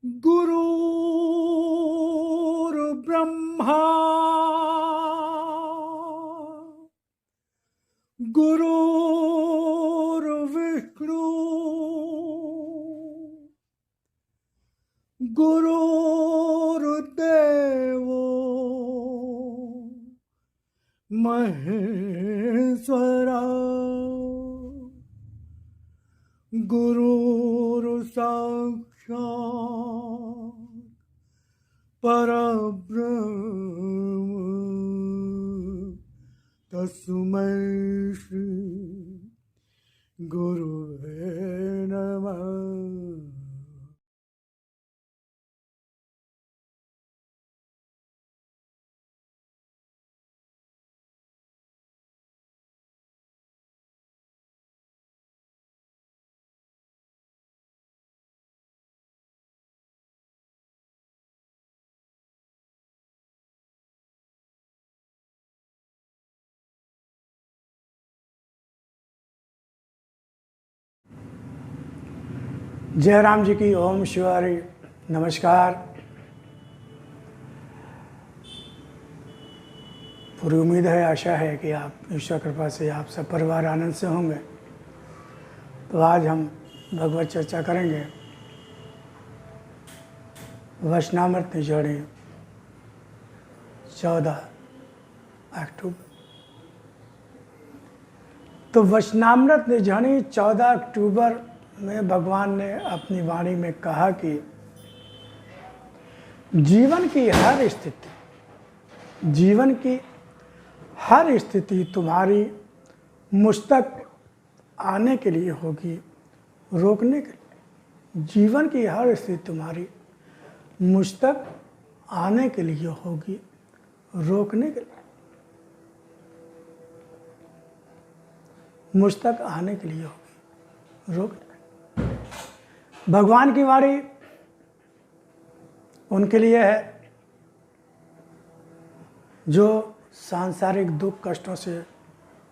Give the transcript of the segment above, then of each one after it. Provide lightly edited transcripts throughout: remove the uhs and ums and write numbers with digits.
गुरुर्ब्रह्मा गुरुर्विष्णु गुरुर्देवो महेश्वरा गुरुर्साक्षात् परब्रह्म तस्मै श्री गुरुवे नमः। जय राम जी की ओम शिवारी। नमस्कार। पूरी उम्मीद है, आशा है कि आप ईश्वर कृपा से आप सब परिवार आनंद से होंगे। तो आज हम भगवत चर्चा करेंगे वचनामृत निझाणी 14 अक्टूबर। तो वचनामृत निझाणी 14 अक्टूबर में भगवान ने अपनी वाणी में कहा कि जीवन की हर स्थिति तुम्हारी मुझ तक आने के लिए होगी, रोकने के लिए। जीवन की हर स्थिति तुम्हारी मुझ तक आने के लिए होगी, रोकने के लिए। मुझ तक आने के लिए होगी, रोकने। भगवान की वाणी उनके लिए है जो सांसारिक दुख कष्टों से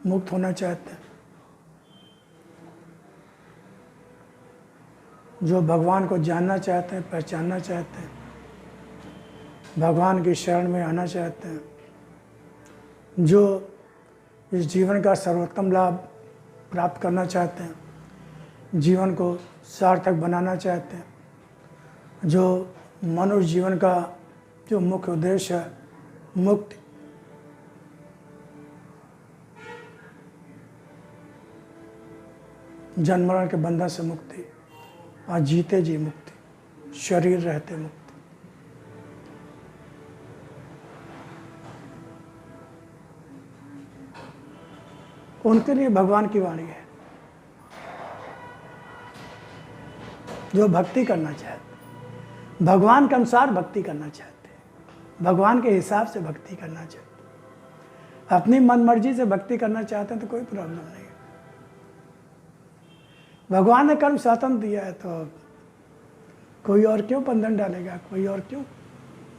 मुक्त होना चाहते हैं, जो भगवान को जानना चाहते हैं, पहचानना चाहते हैं, भगवान की शरण में आना चाहते हैं, जो इस जीवन का सर्वोत्तम लाभ प्राप्त करना चाहते हैं, जीवन को सार्थक बनाना चाहते हैं, जो मनुष्य जीवन का जो मुख्य उद्देश्य है, मुक्ति, जन्म मरण के बंधन से मुक्ति और जीते जी मुक्ति, शरीर रहते मुक्ति। उनके लिए भगवान की वाणी है, जो भक्ति करना चाहते, भगवान के अनुसार भक्ति करना चाहते हैं, भगवान के हिसाब से भक्ति करना चाहते हैं, अपनी मन मर्जी से भक्ति करना चाहते हैं तो कोई प्रॉब्लम नहीं है। भगवान ने कर्म स्वतंत्र दिया है, तो कोई और क्यों बंधन डालेगा, कोई और क्यों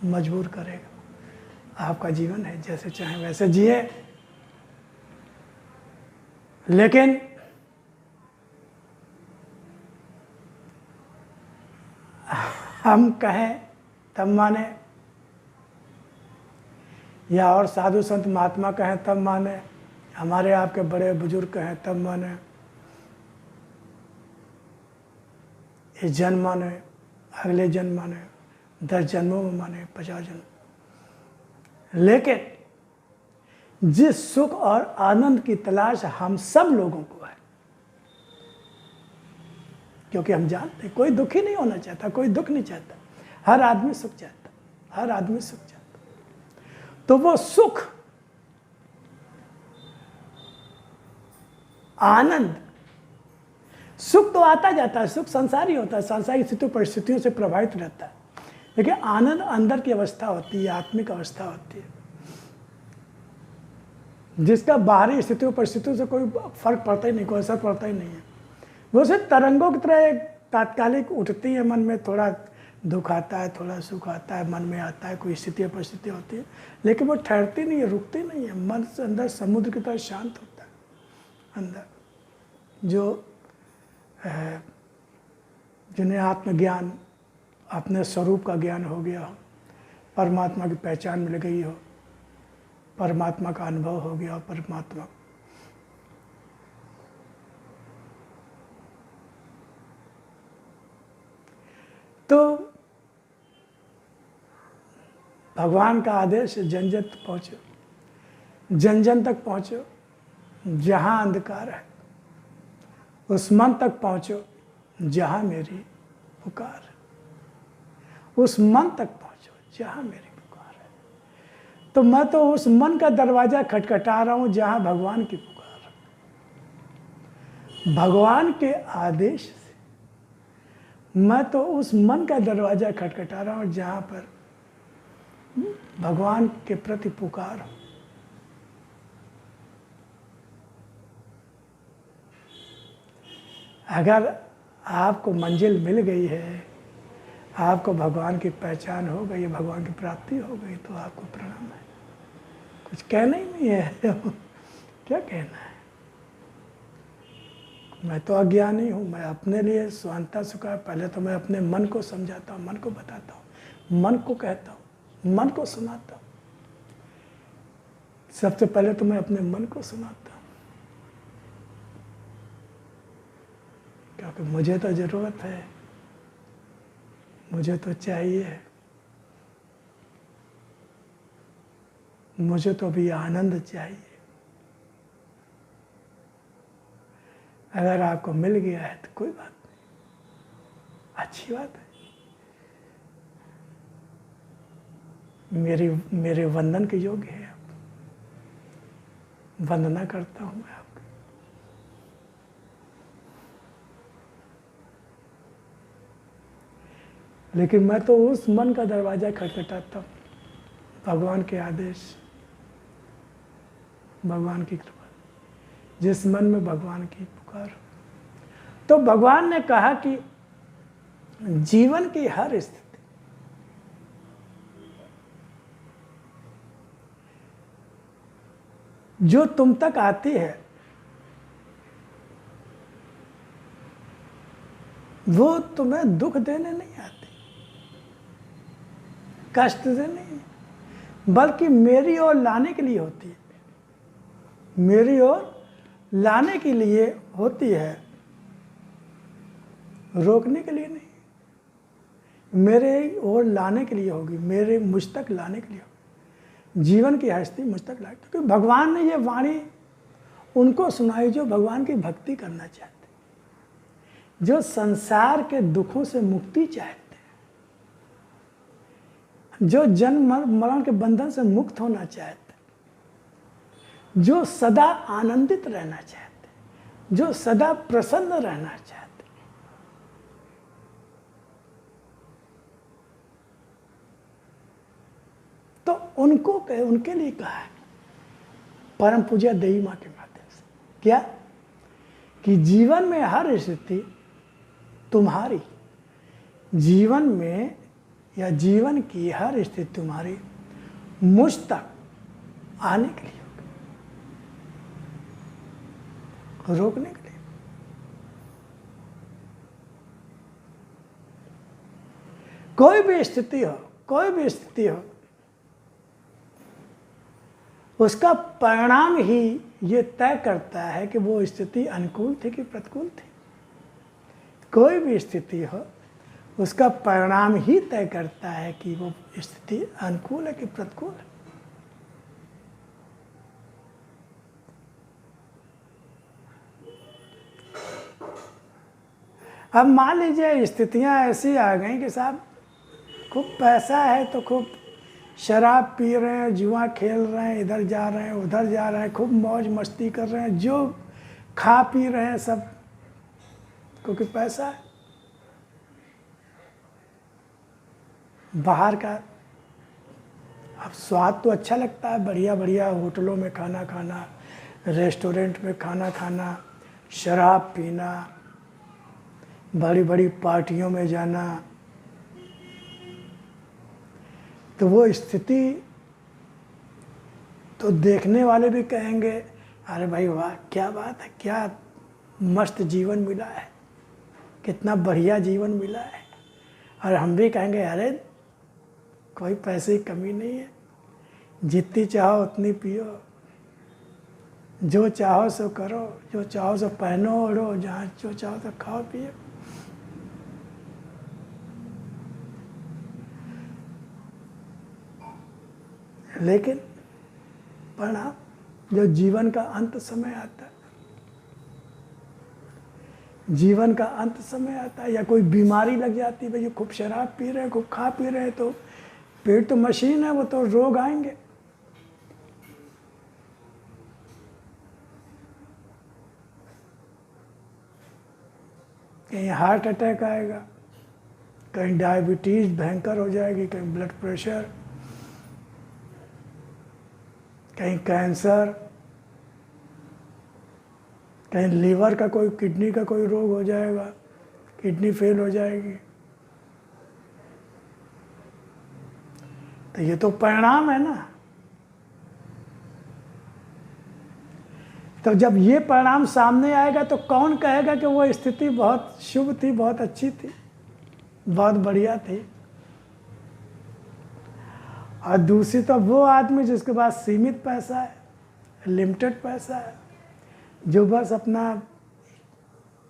मजबूर करेगा। आपका जीवन है, जैसे चाहे वैसे जिए। लेकिन हम कहें तब माने, या और साधु संत महात्मा कहें तब माने, हमारे आपके बड़े बुजुर्ग कहें तब माने, इस जन्म माने, अगले जन्म माने, 10 जन्मों में माने, 50 जन्म। लेकिन जिस सुख और आनंद की तलाश हम सब लोगों को है, क्योंकि हम जानते हैं कोई दुखी नहीं होना चाहता, कोई दुख नहीं चाहता, हर आदमी सुख चाहता, हर आदमी सुख चाहता। तो वो सुख, आनंद, सुख तो आता जाता है, सुख संसारी होता है, सांसारिक स्थितियों परिस्थितियों से प्रभावित रहता है। लेकिन आनंद अंदर की अवस्था होती है, आत्मिक अवस्था होती है, जिसका बाहरी स्थितियों परिस्थितियों से कोई फर्क पड़ता ही नहीं, कोई असर पड़ता ही नहीं है। वो सिर्फ तरंगों की तरह एक तात्कालिक उठती है, मन में थोड़ा दुख आता है, थोड़ा सुख आता है, मन में आता है, कोई स्थिति परिस्थिति होती है, लेकिन वो ठहरती नहीं है, रुकती नहीं है। मन से अंदर समुद्र की तरह शांत होता है अंदर। जो जिन्हें आत्मज्ञान अपने स्वरूप का ज्ञान हो गया हो, परमात्मा की पहचान मिल गई हो, परमात्मा का अनुभव हो गया हो, परमात्मा तो भगवान का आदेश जन जन तक पहुँचो, जन जन तक पहुँचो, जहाँ अंधकार है उस मन तक पहुँचो जहाँ मेरी पुकार है, उस मन तक पहुँचो जहाँ मेरी पुकार है। तो मैं तो उस मन का दरवाज़ा खटखटा रहा हूँ जहाँ भगवान की पुकार है। भगवान के आदेश से मैं तो उस मन का दरवाज़ा खटखटा रहा हूँ जहाँ पर भगवान के प्रति पुकार हो। अगर आपको मंजिल मिल गई है, आपको भगवान की पहचान हो गई, भगवान की प्राप्ति हो गई, तो आपको प्रणाम है, कुछ कहना ही नहीं है। क्या कहना है? मैं तो अज्ञानी हूँ, मैं अपने लिए स्वांता सुखा। पहले तो मैं अपने मन को समझाता हूँ, मन को बताता हूँ, मन को कहता हूँ, मन को सुनाता हूँ। सबसे पहले तो मैं अपने मन को सुनाता हूँ, क्योंकि मुझे तो ज़रूरत है, मुझे तो चाहिए, मुझे तो अभी आनंद चाहिए। अगर आपको मिल गया है तो कोई बात नहीं, अच्छी बात है। मेरे वंदन के योग्य है आप। वंदना करता हूं मैं आपकी। लेकिन मैं तो उस मन का दरवाजा खटखटाता हूं, भगवान के आदेश, भगवान की कृपा, जिस मन में भगवान की पुकार हो। तो भगवान ने कहा कि जीवन की हर स्थिति जो तुम तक आती है वो तुम्हें दुख देने नहीं आती, कष्ट देने नहीं, बल्कि मेरी ओर लाने के लिए होती है, मेरी ओर लाने के लिए होती है, रोकने के लिए नहीं। मेरे ओर लाने के लिए होगी, मेरे मुझ तक लाने के लिए होगी। जीवन की हस्ती मुझ तक लाए, क्योंकि भगवान ने ये वाणी उनको सुनाई जो भगवान की भक्ति करना चाहते, जो संसार के दुखों से मुक्ति चाहते हैं, जो जन्म मरण के बंधन से मुक्त होना चाहते, जो सदा आनंदित रहना चाहते, जो सदा प्रसन्न रहना चाहते। तो उनके लिए कहा है परम पूज्य देवी माँ के माध्यम से, क्या कि जीवन में हर स्थिति तुम्हारी, जीवन में या जीवन की हर स्थिति तुम्हारी मुझ तक आने के लिए होगी, रोकने के लिए। कोई भी स्थिति हो, कोई भी स्थिति हो, उसका परिणाम ही ये तय करता है कि वो स्थिति अनुकूल थी कि प्रतिकूल थी। कोई भी स्थिति हो, उसका परिणाम ही तय करता है कि वो स्थिति अनुकूल है कि प्रतिकूल है। अब मान लीजिए स्थितियां ऐसी आ गई कि साहब खूब पैसा है तो खूब शराब पी रहे हैं, जुआ खेल रहे हैं, इधर जा रहे हैं, उधर जा रहे हैं, खूब मौज मस्ती कर रहे हैं, जो खा पी रहे हैं सब, क्योंकि पैसा है। बाहर का अब स्वाद तो अच्छा लगता है, बढ़िया बढ़िया होटलों में खाना खाना, रेस्टोरेंट में खाना खाना, शराब पीना, बड़ी बड़ी पार्टियों में जाना, तो वो स्थिति तो देखने वाले भी कहेंगे अरे भाई वाह, क्या बात है, क्या मस्त जीवन मिला है, कितना बढ़िया जीवन मिला है। और हम भी कहेंगे अरे कोई पैसे की कमी नहीं है, जितनी चाहो उतनी पियो, जो चाहो सो करो, जो चाहो सो पहनो ओढ़ो, जहाँ जो चाहो तो खाओ पियो। लेकिन परिणाम जो जीवन का अंत समय आता है, जीवन का अंत समय आता है, या कोई बीमारी लग जाती है, भाई खूब शराब पी रहे, खूब खा पी रहे, तो पेट तो मशीन है, वो तो रोग आएंगे। कहीं हार्ट अटैक आएगा, कहीं डायबिटीज भयंकर हो जाएगी, कहीं ब्लड प्रेशर, कहीं कैंसर, कहीं लीवर का कोई, किडनी का कोई रोग हो जाएगा, किडनी फेल हो जाएगी। तो ये तो परिणाम है ना। तो जब ये परिणाम सामने आएगा तो कौन कहेगा कि वो स्थिति बहुत शुभ थी, बहुत अच्छी थी, बहुत बढ़िया थी। और दूसरी तो वो आदमी जिसके पास सीमित पैसा है, लिमिटेड पैसा है, जो बस अपना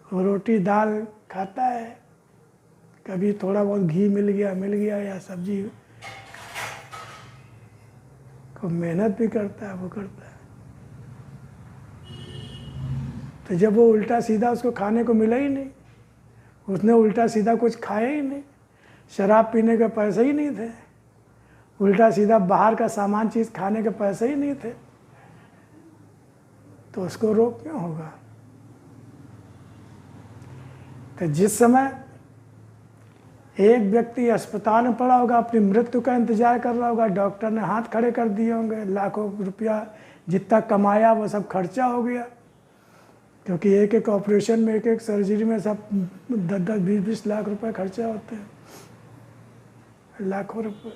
रोटी दाल खाता है, कभी थोड़ा बहुत घी मिल गया या सब्जी, को मेहनत भी करता है, वो करता है। तो जब वो उल्टा सीधा उसको खाने को मिला ही नहीं, उसने उल्टा सीधा कुछ खाया ही नहीं, शराब पीने के पैसे ही नहीं थे, उल्टा सीधा बाहर का सामान चीज़ खाने के पैसे ही नहीं थे, तो उसको रोग क्यों होगा। तो जिस समय एक व्यक्ति अस्पताल में पड़ा होगा, अपनी मृत्यु का इंतजार कर रहा होगा, डॉक्टर ने हाथ खड़े कर दिए होंगे, लाखों रुपया जितना कमाया वो सब खर्चा हो गया, क्योंकि एक एक ऑपरेशन में, एक एक सर्जरी में सब 10-10, 20-20 लाख रुपए खर्चा होते हैं, लाखों रुपए।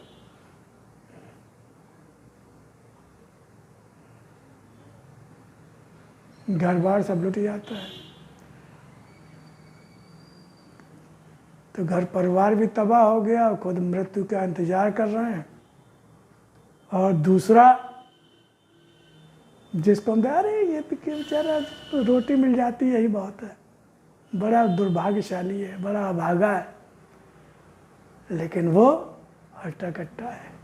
घर बार सब लुट जाता है, तो घर परिवार भी तबाह हो गया, खुद मृत्यु का इंतजार कर रहे हैं। और दूसरा जिसको हम अरे ये बेचारा रोटी मिल जाती यही बहुत है, बड़ा दुर्भाग्यशाली है, बड़ा अभागा है, लेकिन वो हट्टा कट्टा है।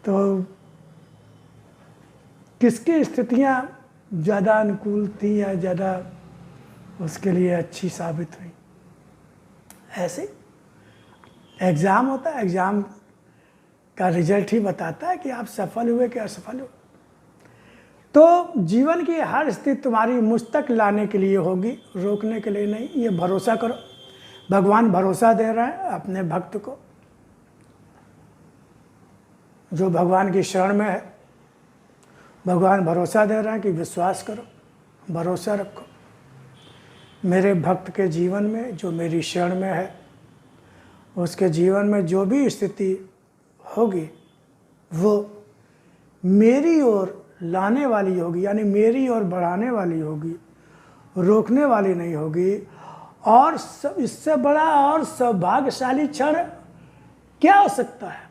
तो किसकी स्थितियां ज़्यादा अनुकूल थी या ज़्यादा उसके लिए अच्छी साबित हुई। ऐसे एग्ज़ाम होता है, एग्ज़ाम का रिजल्ट ही बताता है कि आप सफल हुए कि असफल हुए। तो जीवन की हर स्थिति तुम्हारी मुझ तक लाने के लिए होगी, रोकने के लिए नहीं। ये भरोसा करो, भगवान भरोसा दे रहे हैं अपने भक्त को, जो भगवान की शरण में है। भगवान भरोसा दे रहे हैं कि विश्वास करो, भरोसा रखो, मेरे भक्त के जीवन में, जो मेरी शरण में है, उसके जीवन में जो भी स्थिति होगी वो मेरी ओर लाने वाली होगी, यानी मेरी ओर बढ़ाने वाली होगी, रोकने वाली नहीं होगी। और इससे बड़ा और सौभाग्यशाली क्षण क्या हो सकता है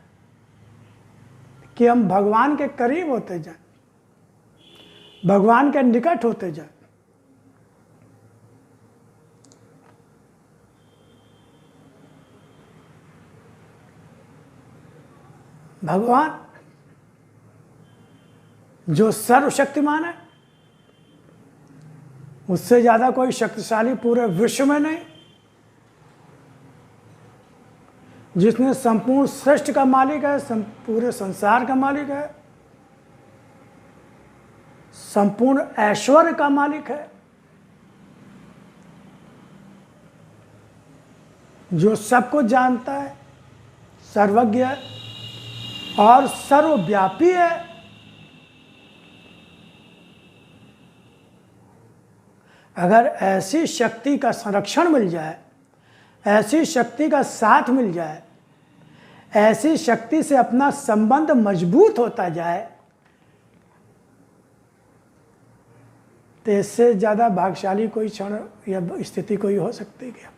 कि हम भगवान के करीब होते जाएं, भगवान के निकट होते जाएं। भगवान जो सर्वशक्तिमान है, उससे ज्यादा कोई शक्तिशाली पूरे विश्व में नहीं, जिसने संपूर्ण सृष्टि का मालिक है, पूरे संसार का मालिक है, संपूर्ण ऐश्वर्य का मालिक है, जो सबको जानता है, सर्वज्ञ है और सर्वव्यापी है। अगर ऐसी शक्ति का संरक्षण मिल जाए, ऐसी शक्ति का साथ मिल जाए, ऐसी शक्ति से अपना संबंध मजबूत होता जाए, तो इससे ज़्यादा भाग्यशाली कोई क्षण या स्थिति कोई हो सकती क्या?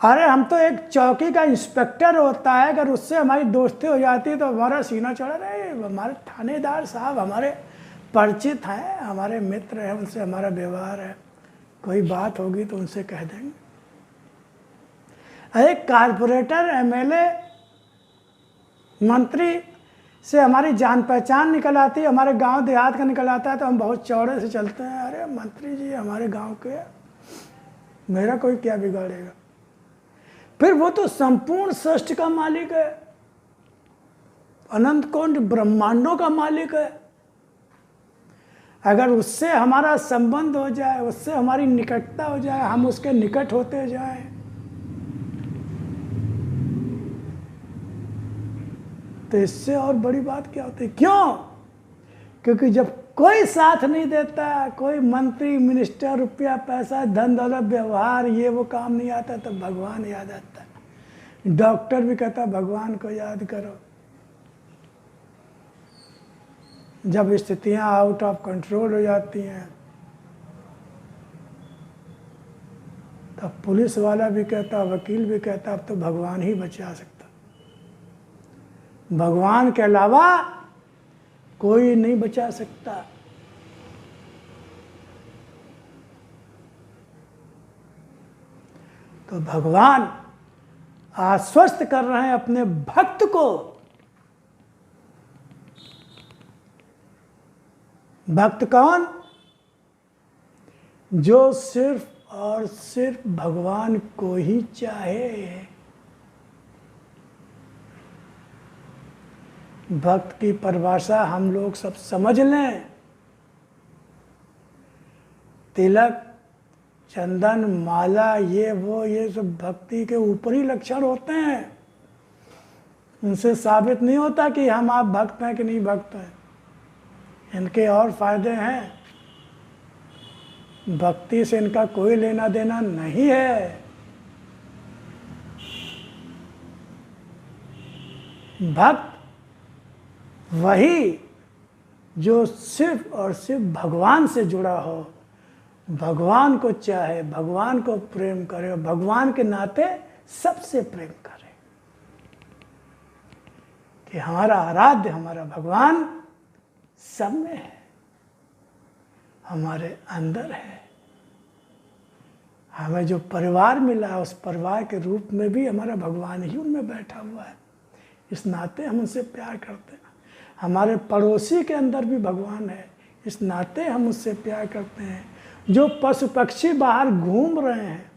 अरे हम तो एक चौकी का इंस्पेक्टर होता है, अगर उससे हमारी दोस्ती हो जाती है तो हमारा सीना चढ़ा रहे, हमारे थानेदार साहब हमारे परिचित हैं, हमारे मित्र हैं, उनसे हमारा व्यवहार है, कोई बात होगी तो उनसे कह देंगे। अरे कारपोरेटर, एमएलए, मंत्री से हमारी जान पहचान निकल आती है, हमारे गांव देहात का निकल आता है तो हम बहुत चौड़े से चलते हैं, अरे मंत्री जी हमारे गांव के, मेरा कोई क्या बिगाड़ेगा। फिर वो तो संपूर्ण सृष्टि का मालिक है, अनंत कोटि ब्रह्मांडों का मालिक है। अगर उससे हमारा संबंध हो जाए, उससे हमारी निकटता हो जाए, हम उसके निकट होते जाएं, तो इससे और बड़ी बात क्या होती है? क्यों? क्योंकि जब कोई साथ नहीं देता, कोई मंत्री, मिनिस्टर, रुपया, पैसा, धन दौलत, व्यवहार, ये वो काम नहीं आता, तो भगवान याद आता है। डॉक्टर भी कहता भगवान को याद करो। जब स्थितियां आउट ऑफ कंट्रोल हो जाती हैं, तब पुलिस वाला भी कहता, वकील भी कहता, अब तो भगवान ही बचा सकता, भगवान के अलावा कोई नहीं बचा सकता। तो भगवान आश्वस्त कर रहे हैं अपने भक्त को। भक्त कौन? जो सिर्फ और सिर्फ भगवान को ही चाहे। भक्त की परिभाषा हम लोग सब समझ लें। तिलक, चंदन, माला, ये वो, ये सब भक्ति के ऊपरी लक्षण होते हैं। उनसे साबित नहीं होता कि हम आप भक्त हैं कि नहीं भक्त हैं। इनके और फायदे हैं, भक्ति से इनका कोई लेना देना नहीं है। भक्त वही जो सिर्फ और सिर्फ भगवान से जुड़ा हो, भगवान को चाहे, भगवान को प्रेम करे, भगवान के नाते सबसे प्रेम करे कि हमारा आराध्य, हमारा भगवान सब में है, हमारे अंदर है। हमें जो परिवार मिला है, उस परिवार के रूप में भी हमारा भगवान ही उनमें बैठा हुआ है। इस नाते हम उनसे प्यार करते हैं। हमारे पड़ोसी के अंदर भी भगवान है, इस नाते हम उससे प्यार करते हैं। जो पशु पक्षी बाहर घूम रहे हैं,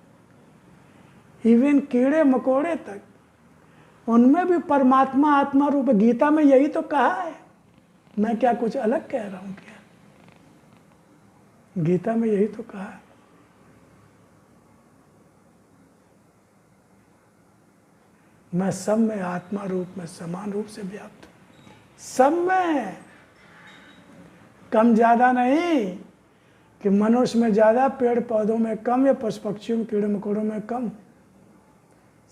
इवन कीड़े मकोड़े तक, उनमें भी परमात्मा आत्मा रूप है। गीता में यही तो कहा है, मैं क्या कुछ अलग कह रहा हूं क्या? गीता में यही तो कहा है। मैं सब में आत्मा रूप में समान रूप से व्याप्त हूं, सब में, कम ज्यादा नहीं कि मनुष्य में ज्यादा, पेड़ पौधों में कम, या पशु पक्षियों में, कीड़े मकोड़ों में कम,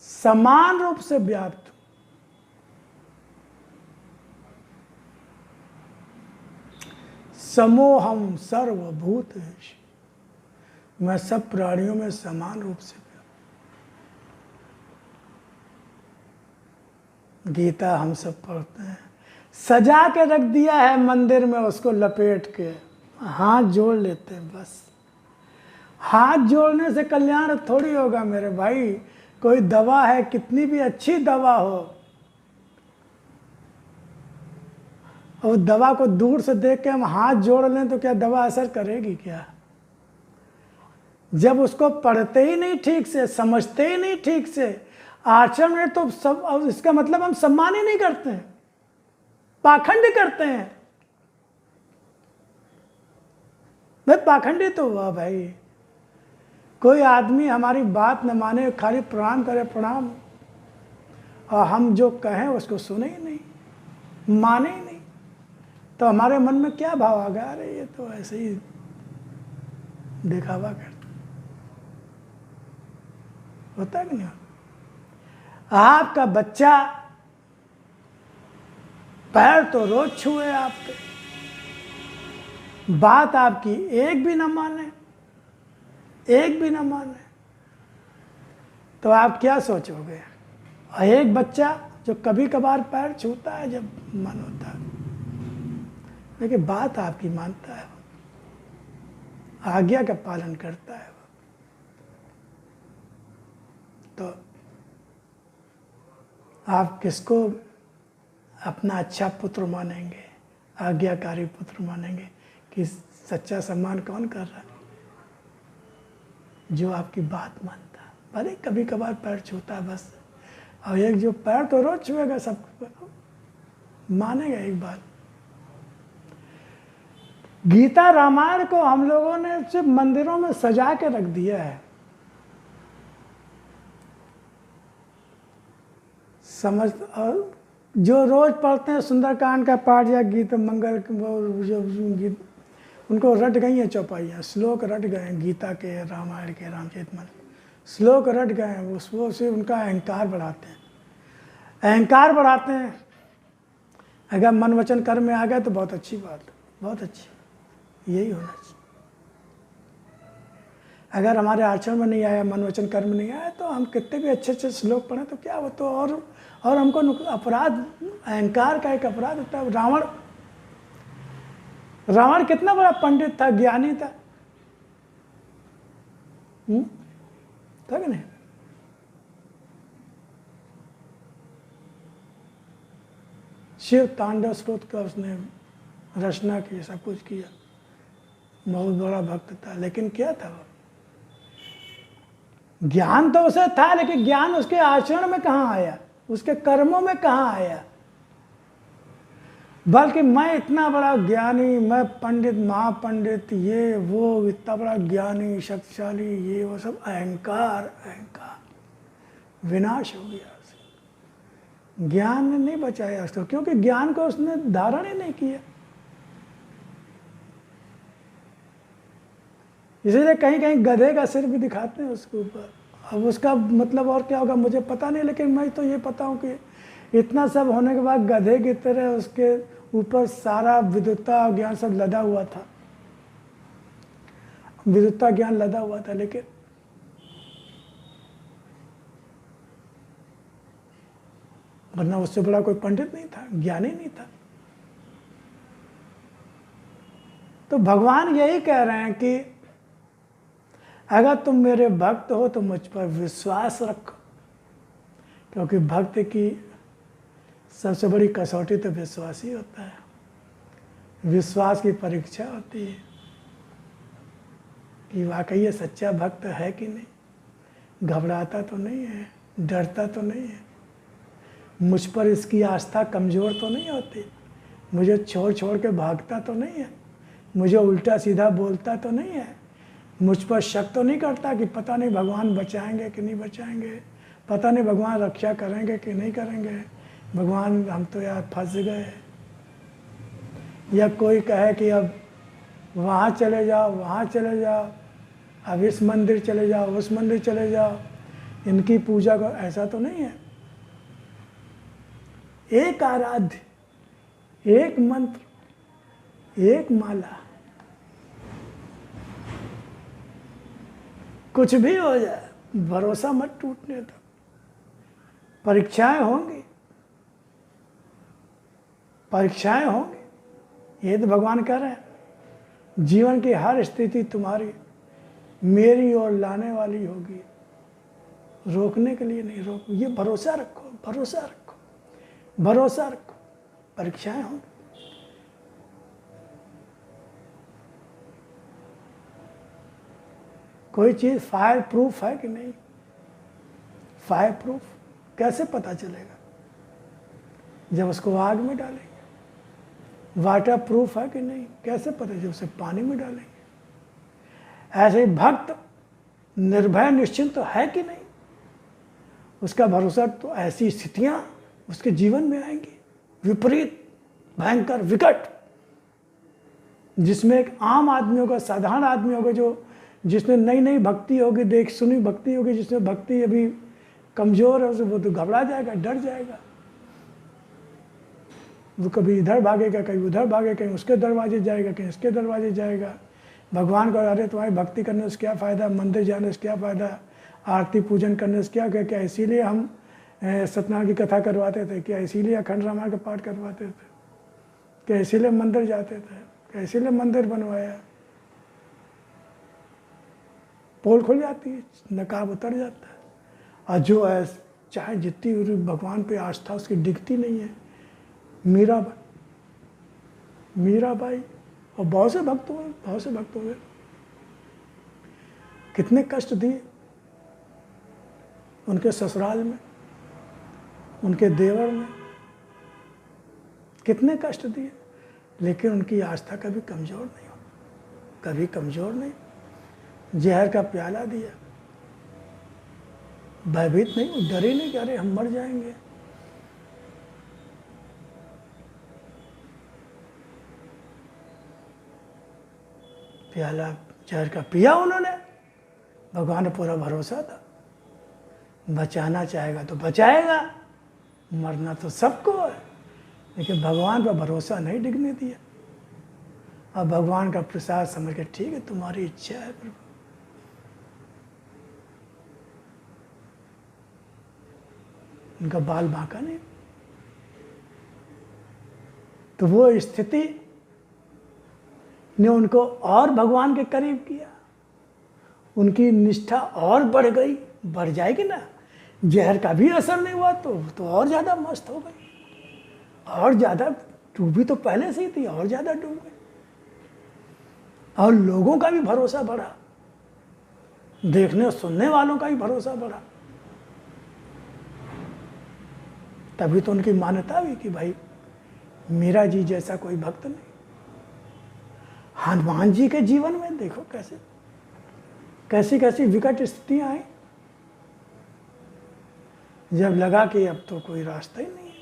समान रूप से व्याप्त हूं। समोहम सर्वभूतेषु, मैं सब प्राणियों में समान रूप से। गीता हम सब पढ़ते हैं, सजा के रख दिया है मंदिर में, उसको लपेट के हाथ जोड़ लेते हैं बस। हाथ जोड़ने से कल्याण थोड़ी होगा मेरे भाई। कोई दवा है, कितनी भी अच्छी दवा हो, और दवा को दूर से देख के हम हाथ जोड़ लें तो क्या दवा असर करेगी क्या? जब उसको पढ़ते ही नहीं ठीक से, समझते ही नहीं ठीक से, आचरण में तो सब, अब इसका मतलब हम सम्मान ही नहीं करते हैं, पाखंड करते हैं। भाई पाखंडी तो हुआ भाई। कोई आदमी हमारी बात न माने, खाली प्रणाम करे प्रणाम, और हम जो कहें उसको सुने ही नहीं, माने ही नहीं, तो हमारे मन में क्या भाव आ गया? अरे ये तो ऐसे ही दिखावा करता होता कि नहीं? आपका बच्चा पैर तो रोज छुए आपके, बात आपकी एक भी ना माने, एक भी ना माने, तो आप क्या सोचोगे? और एक बच्चा जो कभी कभार पैर छूता है जब मन होता है, लेकिन बात आपकी मानता है, आज्ञा का पालन करता है, तो आप किसको अपना अच्छा पुत्र मानेंगे, आज्ञाकारी पुत्र मानेंगे? कि सच्चा सम्मान कौन कर रहा है? जो आपकी बात मानता है, भले कभी कभार पैर छूता है बस। और एक जो पैर तो रोज छुएगा, सब मानेगा एक बात। गीता रामायण को हम लोगों ने सिर्फ मंदिरों में सजा के रख दिया है, समझ। और जो रोज पढ़ते हैं सुंदरकांड का पाठ या गीत मंगल जो गीत, उनको रट गई हैं चौपाइयाँ, श्लोक रट गए हैं गीता के, रामायण के, रामचरितमानस श्लोक रट गए हैं। वो से उनका अहंकार बढ़ाते हैं, अहंकार बढ़ाते हैं। अगर मन वचन कर्म में आ गए तो बहुत अच्छी बात है, बहुत अच्छी, यही होना चाहिए। अगर हमारे आचरण में नहीं आया, मन वचन कर्म नहीं आया, तो हम कितने भी अच्छे अच्छे श्लोक पढ़ें तो क्या हो, तो और हमको अपराध, अहंकार का एक अपराध होता है। रावण कितना बड़ा पंडित था, ज्ञानी था, था कि नहीं? शिव तांडव स्रोत का उसने रचना की, सब कुछ किया, बहुत बड़ा भक्त था। लेकिन क्या था वो? ज्ञान तो उसे था, लेकिन ज्ञान उसके आचरण में कहाँ आया, उसके कर्मों में कहाँ आया? बल्कि मैं इतना बड़ा ज्ञानी, मैं पंडित, महापंडित, ये वो, इतना बड़ा ज्ञानी, शक्तिशाली, ये वो सब, अहंकार, अहंकार विनाश हो गया उसे। ज्ञान ने नहीं बचाया उसको, क्योंकि ज्ञान को उसने धारण ही नहीं किया। इसीलिए कहीं कहीं गधे का सिर भी दिखाते हैं उसके ऊपर। अब उसका मतलब और क्या होगा मुझे पता नहीं, लेकिन मैं तो ये पता हूँ कि इतना सब होने के बाद गधे की तरह उसके ऊपर सारा विद्वत्ता और ज्ञान सब लदा हुआ था, विद्वत्ता ज्ञान लदा हुआ था। लेकिन वरना उससे बड़ा कोई पंडित नहीं था, ज्ञानी नहीं था। तो भगवान यही कह रहे हैं कि अगर तुम मेरे भक्त हो तो मुझ पर विश्वास रखो, क्योंकि भक्त की सबसे बड़ी कसौटी तो विश्वास ही होता है। विश्वास की परीक्षा होती है कि वाकई ये सच्चा भक्त है कि नहीं, घबराता तो नहीं है, डरता तो नहीं है, मुझ पर इसकी आस्था कमज़ोर तो नहीं होती, मुझे छोड़ छोड़ के भागता तो नहीं है, मुझे उल्टा सीधा बोलता तो नहीं है, मुझ पर शक तो नहीं करता कि पता नहीं भगवान बचाएंगे कि नहीं बचाएंगे, पता नहीं भगवान रक्षा करेंगे कि नहीं करेंगे, भगवान हम तो यार फंस गए। या कोई कहे कि अब वहाँ चले जाओ, वहाँ चले जाओ, अब इस मंदिर चले जाओ, उस मंदिर चले जाओ, इनकी पूजा करो, ऐसा तो नहीं है। एक आराध्य, एक मंत्र, एक माला, कुछ भी हो जाए भरोसा मत टूटने दो। परीक्षाएं होंगी, परीक्षाएं होंगी, ये तो भगवान कह रहे हैं। जीवन की हर स्थिति तुम्हारी मेरी ओर लाने वाली होगी, रोकने के लिए नहीं, रोक, ये भरोसा रखो, भरोसा रखो, भरोसा रखो। परीक्षाएं होंगी। कोई चीज़ फायर प्रूफ है कि नहीं? फायर प्रूफ कैसे पता चलेगा? जब उसको आग में डालेंगे। वाटर प्रूफ है कि नहीं? कैसे पता? जब उसे पानी में डालेंगे। ऐसे ही भक्त निर्भय निश्चिंत तो है कि नहीं? उसका भरोसा तो ऐसी स्थितियां उसके जीवन में आएंगी, विपरीत, भयंकर, विकट, जिसमें एक आम आदमी होगा, साधारण आदमी होगा, जो जिसने नई नई भक्ति होगी, देख सुनी भक्ति होगी, जिसमें भक्ति अभी कमजोर है, वो तो घबरा जाएगा, डर जाएगा। वो कभी इधर भागेगा, कहीं उधर भागेगा, कहीं उसके दरवाजे जाएगा, कहीं इसके दरवाजे जाएगा। भगवान को अरे तुम्हारी भक्ति करने से क्या फ़ायदा, मंदिर जाने से क्या फ़ायदा, आरती पूजन करने से क्या इसीलिए हम सत्यनारायण की कथा करवाते थे, क्या इसीलिए अखंड रामायण का पाठ करवाते थे, क्या इसीलिए मंदिर जाते थे, क्या इसीलिए मंदिर बनवाया। पोल खुल जाती है, नकाब उतर जाता है। और जो है चाहे जितनी भगवान पे आस्था उसकी दिखती नहीं है। मीराबाई और बहुत से भक्त हुए, कितने कष्ट दिए उनके ससुराल में, उनके देवर में, कितने कष्ट दिए, लेकिन उनकी आस्था कभी कमज़ोर नहीं हो, कभी कमज़ोर नहीं। जहर का प्याला दिया, भयभीत नहीं, डरे नहीं कि अरे हम मर जाएंगे। प्याला जहर का पिया उन्होंने, भगवान पर पूरा भरोसा था, बचाना चाहेगा तो बचाएगा, मरना तो सबको है, लेकिन भगवान पर भरोसा नहीं डिगने दिया। अब भगवान का प्रसाद समझ के ठीक है तुम्हारी इच्छा है प्रभु। उनका बाल बांका नहीं। तो वो स्थिति ने उनको और भगवान के करीब किया, उनकी निष्ठा और बढ़ गई, बढ़ जाएगी ना। जहर का भी असर नहीं हुआ तो और ज़्यादा मस्त हो गई, और ज़्यादा डूबी तो पहले से ही थी, और ज़्यादा डूब गई। और लोगों का भी भरोसा बढ़ा, देखने सुनने वालों का भी भरोसा बढ़ा। तभी तो उनकी मान्यता हुई कि भाई मीरा जी जैसा कोई भक्त नहीं। हनुमान जी के जीवन में देखो कैसी कैसी विकट स्थितियां आई, जब लगा कि अब तो कोई रास्ता ही नहीं है,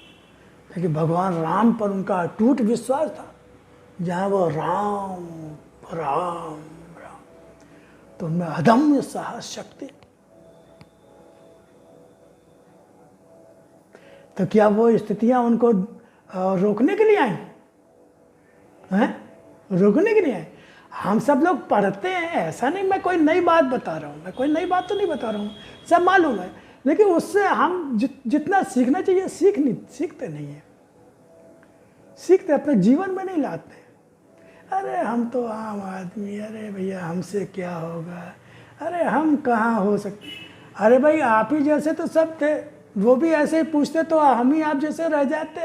लेकिन भगवान राम पर उनका अटूट विश्वास था। जहां वो राम राम राम, तो उनमें अदम्य साहस शक्ति। तो क्या वो स्थितियां उनको रोकने के लिए आई हैं? रोकने के लिए आई। हम सब लोग पढ़ते हैं, ऐसा नहीं मैं कोई नई बात बता रहा हूँ, मैं कोई नई बात तो नहीं बता रहा हूँ, सब मालूम है, लेकिन उससे हम जितना सीखना चाहिए सीखते नहीं है, सीखते अपने जीवन में नहीं लाते। अरे हम तो आम आदमी, अरे भैया हमसे क्या होगा, अरे हम कहाँ हो सकते। अरे भाई आप ही जैसे तो सब थे, वो भी ऐसे ही पूछते तो हम ही आप जैसे रह जाते।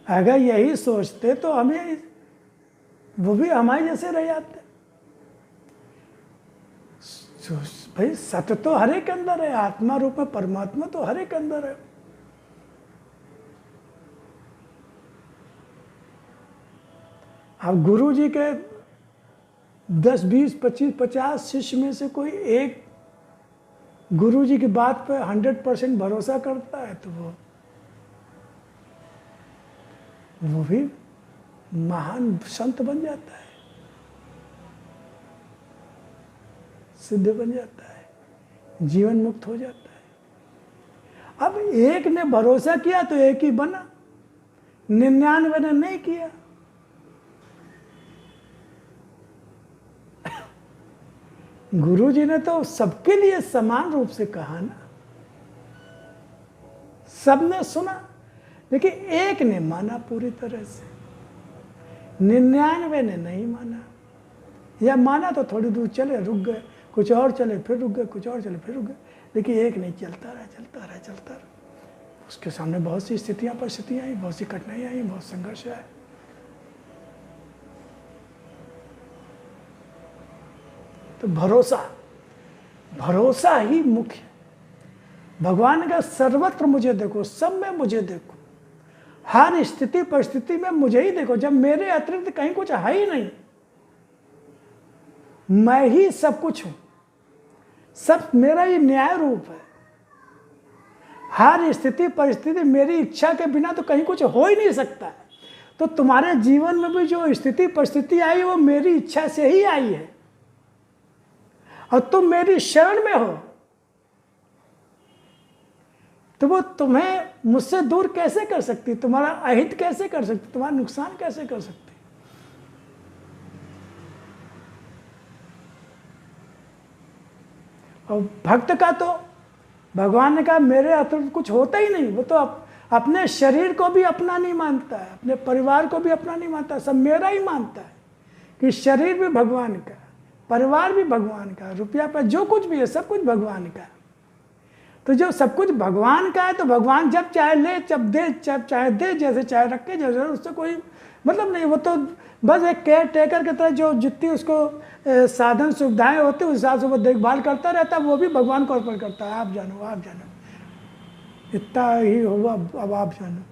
अगर यही सोचते तो हमें वो भी हमारे जैसे रह जाते। भाई सत्य तो हर एक अंदर है, आत्मा रूप में परमात्मा तो हर एक अंदर है। अब गुरु जी के 10, 20, 25, 50 शिष्य में से कोई एक गुरु जी की बात पे 100% भरोसा करता है तो वो भी महान संत बन जाता है, सिद्ध बन जाता है, जीवन मुक्त हो जाता है। अब एक ने भरोसा किया तो एक ही बना, 99 ने नहीं किया। गुरु जी ने तो सबके लिए समान रूप से कहा ना, सबने सुना, लेकिन एक ने माना पूरी तरह से, 99 ने नहीं माना, या माना तो थोड़ी दूर चले रुक गए, कुछ और चले फिर रुक गए, कुछ और चले फिर रुक गए, लेकिन एक नहीं, चलता रहा। उसके सामने बहुत सी स्थितियां परिस्थितियां आई, बहुत सी कठिनाइयां आई, बहुत संघर्ष आए। तो भरोसा ही मुख्य। भगवान का सर्वत्र मुझे देखो, सब में मुझे देखो, हर स्थिति परिस्थिति में मुझे ही देखो। जब मेरे अतिरिक्त कहीं कुछ है ही नहीं, मैं ही सब कुछ हूं, सब मेरा ही न्याय रूप है। हर स्थिति परिस्थिति मेरी इच्छा के बिना तो कहीं कुछ हो ही नहीं सकता। तो तुम्हारे जीवन में भी जो स्थिति परिस्थिति आई वो मेरी इच्छा से ही आई है, और तुम मेरी शरण में हो। तो वो तुम्हें मुझसे दूर कैसे कर सकती, तुम्हारा अहित कैसे कर सकती, तुम्हारा नुकसान कैसे कर सकती। और भक्त का तो भगवान ने कहा मेरे अतिरिक्त कुछ होता ही नहीं। वो तो अपने शरीर को भी अपना नहीं मानता है, अपने परिवार को भी अपना नहीं मानता, सब मेरा ही मानता है कि शरीर भी भगवान का, परिवार भी भगवान का, रुपया पर जो कुछ भी है सब कुछ भगवान का है। तो जब सब कुछ भगवान का है तो भगवान जब चाहे ले, जब दे, जब चाहे दे, जैसे चाहे रखे, जैसे उससे कोई मतलब नहीं। वो तो बस एक केयर टेकर की तरह जो जितनी उसको साधन सुविधाएं होती है उस हिसाब से वो देखभाल करता रहता है, वो भी भगवान को अर्पण करता है। आप जानो, आप जानो, इतना ही हुआ, अब आप जानो।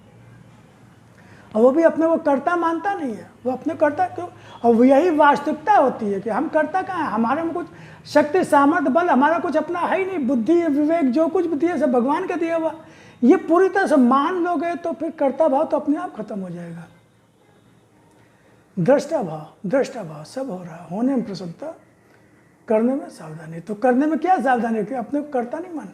और वो भी अपने को कर्ता मानता नहीं है, वो अपने कर्ता क्यों। और यही वास्तविकता होती है कि हम कर्ता कहाँ हैं, हमारे में कुछ शक्ति सामर्थ्य बल हमारा कुछ अपना है ही नहीं। बुद्धि विवेक जो कुछ भी दिया सब भगवान का दिया हुआ, ये पूरी तरह से मान लोगे तो फिर कर्ता भाव तो अपने आप खत्म हो जाएगा। दृष्टा भाव सब हो रहा है, होने में प्रसन्नता, करने में सावधानी। तो करने में क्या सावधानी कि अपने को कर्ता नहीं मानना।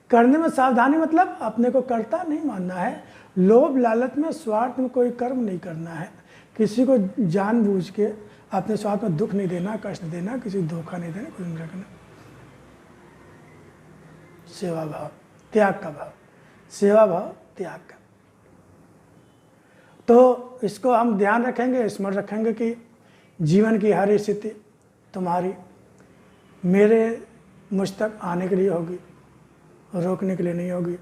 करने में सावधानी मतलब अपने को कर्ता नहीं मानना है, लोभ लालच में स्वार्थ में कोई कर्म नहीं करना है, किसी को जानबूझ के अपने स्वार्थ में दुख नहीं देना, कष्ट देना, किसी को धोखा नहीं देना, कुछ नहीं रखना। सेवा भाव, त्याग का भाव, सेवा भाव, त्याग का। तो इसको हम ध्यान रखेंगे, स्मरण रखेंगे कि जीवन की हर स्थिति तुम्हारी मेरे मुझ तक आने के लिए होगी, रोकने के लिए नहीं होगी।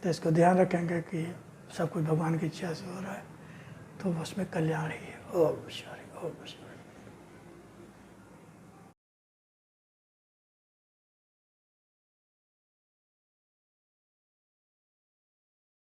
तो इसको ध्यान रखेंगे कि सब कुछ भगवान की इच्छा से हो रहा है, तो उसमें कल्याण ही है। ओम शांति, ओम शांति।